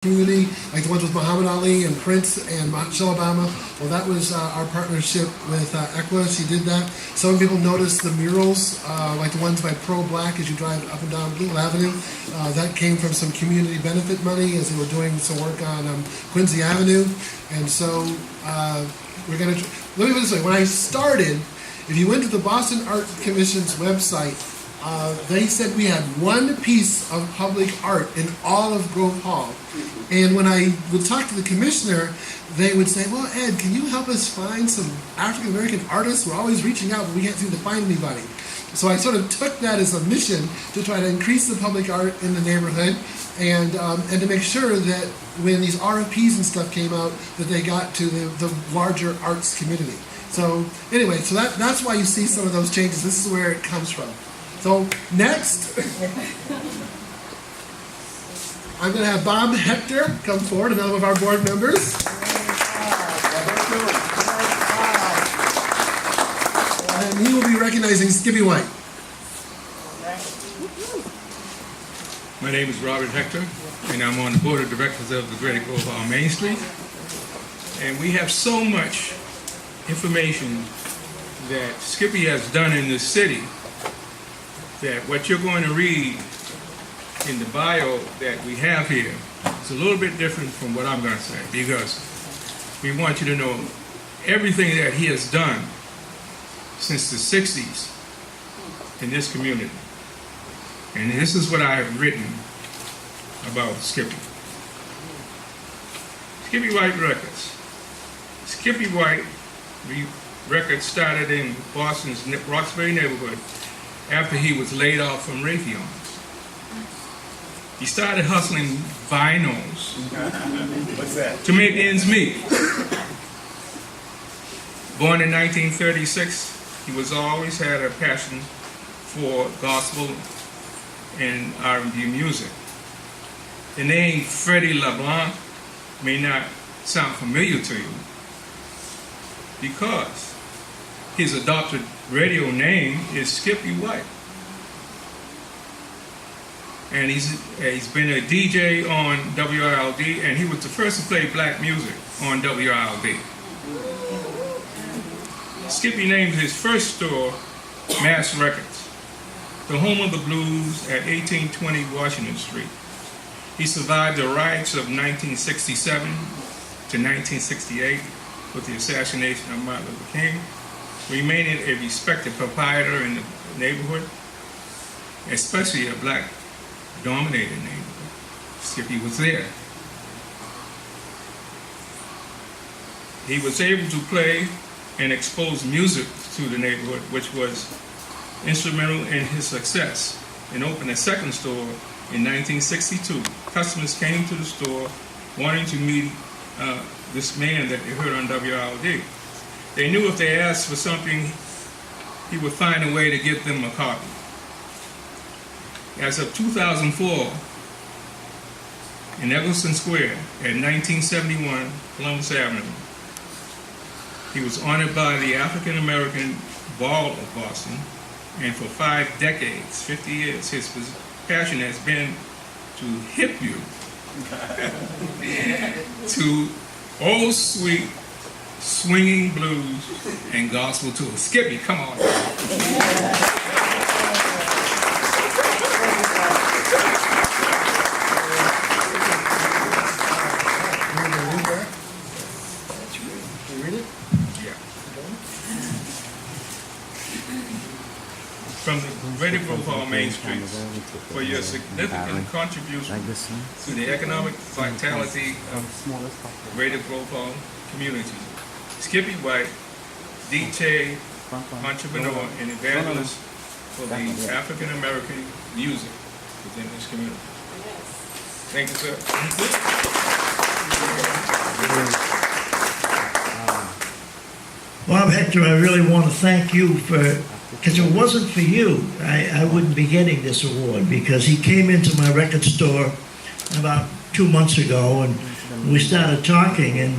community, like the ones with Muhammad Ali and Prince and Michelle Obama. Well, that was our partnership with ECWA. She did that. Some people noticed the murals, like the ones by Pro-Black as you drive up and down Blue Avenue. That came from some community benefit money as they were doing some work on Quincy Avenue. And so we're going to, let me put it this way, when I started, if you went to the Boston Art Commission's website, they said we had one piece of public art in all of Grove Hall. And when I would talk to the commissioner, they would say, well, Ed, can you help us find some African American artists? We're always reaching out, but we can't seem to find anybody. So I sort of took that as a mission to try to increase the public art in the neighborhood and to make sure that when these RFPs and stuff came out, that they got to the larger arts community. So anyway, so that's why you see some of those changes. This is where it comes from. So next, I'm going to have Bob Hector come forward, another of our board members. And he will be recognizing Skippy White. My name is Robert Hector, and I'm on the board of directors of the Greater Grove Hall Main Street. And we have so much information that Skippy has done in this city that what you're going to read in the bio that we have here is a little bit different from what I'm going to say, because we want you to know everything that he has done since the 60s in this community. And this is what I have written about Skippy. Skippy White Records. Skippy White Records started in Boston's Roxbury neighborhood after he was laid off from Raytheon's. He started hustling vinyls What's that? to make ends meet. Born in 1936, he was always had a passion for gospel and R&B music. The name Freddie LeBlanc may not sound familiar to you because his adopted radio name is Skippy White. And he's been a DJ on WILD, and he was the first to play black music on WILD. Skippy named his first store Mass Records, the home of the blues at 1820 Washington Street. He survived the riots of 1967 to 1968 with the assassination of Martin Luther King, remaining a respected proprietor in the neighborhood, especially a black-dominated neighborhood. Skippy was there. He was able to play and expose music to the neighborhood, which was instrumental in his success, and opened a second store in 1962. Customers came to the store wanting to meet this man that they heard on WILD. They knew if they asked for something, he would find a way to get them a copy. As of 2004, in Eggleston Square at 1971 Columbus Avenue, he was honored by the African American Ball of Boston, and for 5 decades, 50 years, his passion has been to hip you to old sweet swinging blues and gospel too. Skippy, come on. From the Greater Grove Hall Main Streets for your significant contribution to the economic vitality of the Greater Grove Hall community. Skippy White, DJ, entrepreneur, and evangelist for the African American music within this community. Thank you, sir. Bob Hector, I really want to thank you for, because if it wasn't for you, I wouldn't be getting this award, because he came into my record store about 2 months ago and we started talking, and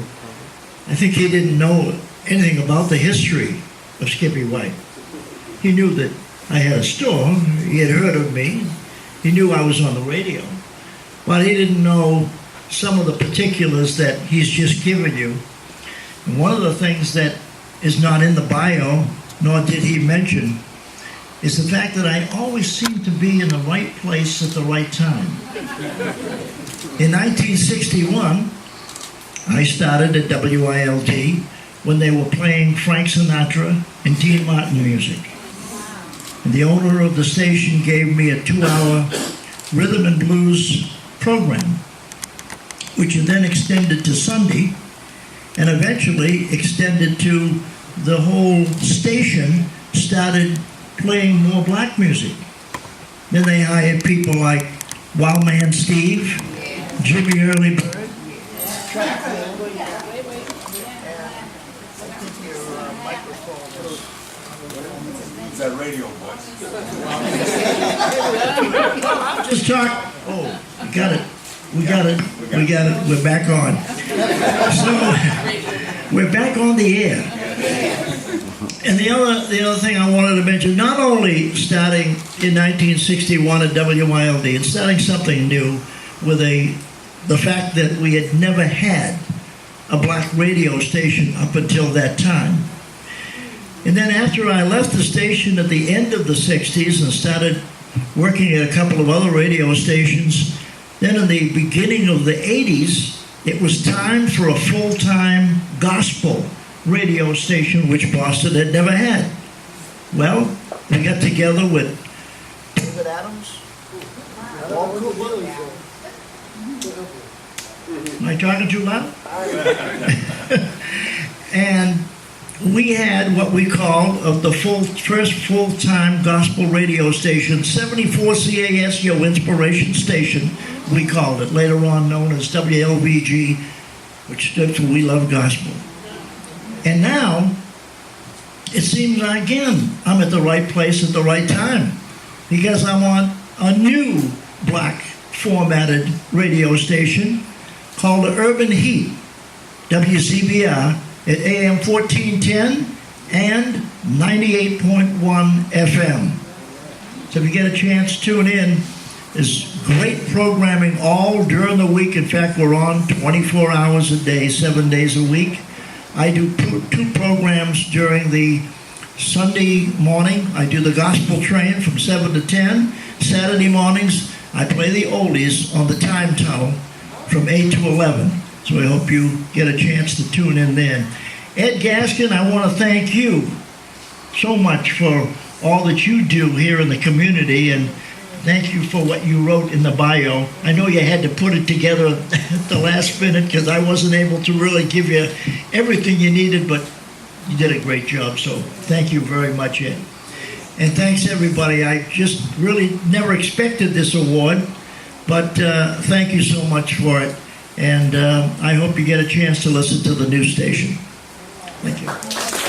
I think he didn't know anything about the history of Skippy White. He knew that I had a store, he had heard of me, he knew I was on the radio, but he didn't know some of the particulars that he's just given you. And one of the things that is not in the bio, nor did he mention, is the fact that I always seem to be in the right place at the right time. In 1961, I started at WILD when they were playing Frank Sinatra and Dean Martin music. And the owner of the station gave me a 2-hour rhythm and blues program, which then extended to Sunday, and eventually extended to the whole station started playing more black music. Then they hired people like Wild Man Steve, Jimmy Early Bird. It's that radio voice. Just talk. Oh, we got it. We got it. We got it. We're back on. So we're back on the air. And the other thing I wanted to mention, not only starting in 1961 at WILD and starting something new with the fact that we had never had a black radio station up until that time. And then after I left the station at the end of the 60s and started working at a couple of other radio stations, then in the beginning of the 80s, it was time for a full-time gospel radio station, which Boston had never had. Well, we got together with David Adams, Paul Cooper. Am I talking too loud? And we had what we called the first full-time gospel radio station, 74 CAS, your inspiration station, we called it, later on known as WLVG, which stood for We Love Gospel. And now, it seems again, I'm at the right place at the right time, because I'm on a new black formatted radio station called the Urban Heat, WCBR, at AM 1410 and 98.1 FM. So if you get a chance, tune in. There's great programming all during the week. In fact, we're on 24 hours a day, 7 days a week. I do two programs during the Sunday morning. I do the gospel train from 7 to 10. Saturday mornings, I play the oldies on the time tunnel from 8 to 11. So I hope you get a chance to tune in then. Ed Gaskin, I want to thank you so much for all that you do here in the community, and thank you for what you wrote in the bio. I know you had to put it together at the last minute because I wasn't able to really give you everything you needed, but you did a great job, so thank you very much, Ed. And thanks, everybody. I just really never expected this award, but thank you so much for it. And I hope you get a chance to listen to the new station. Thank you.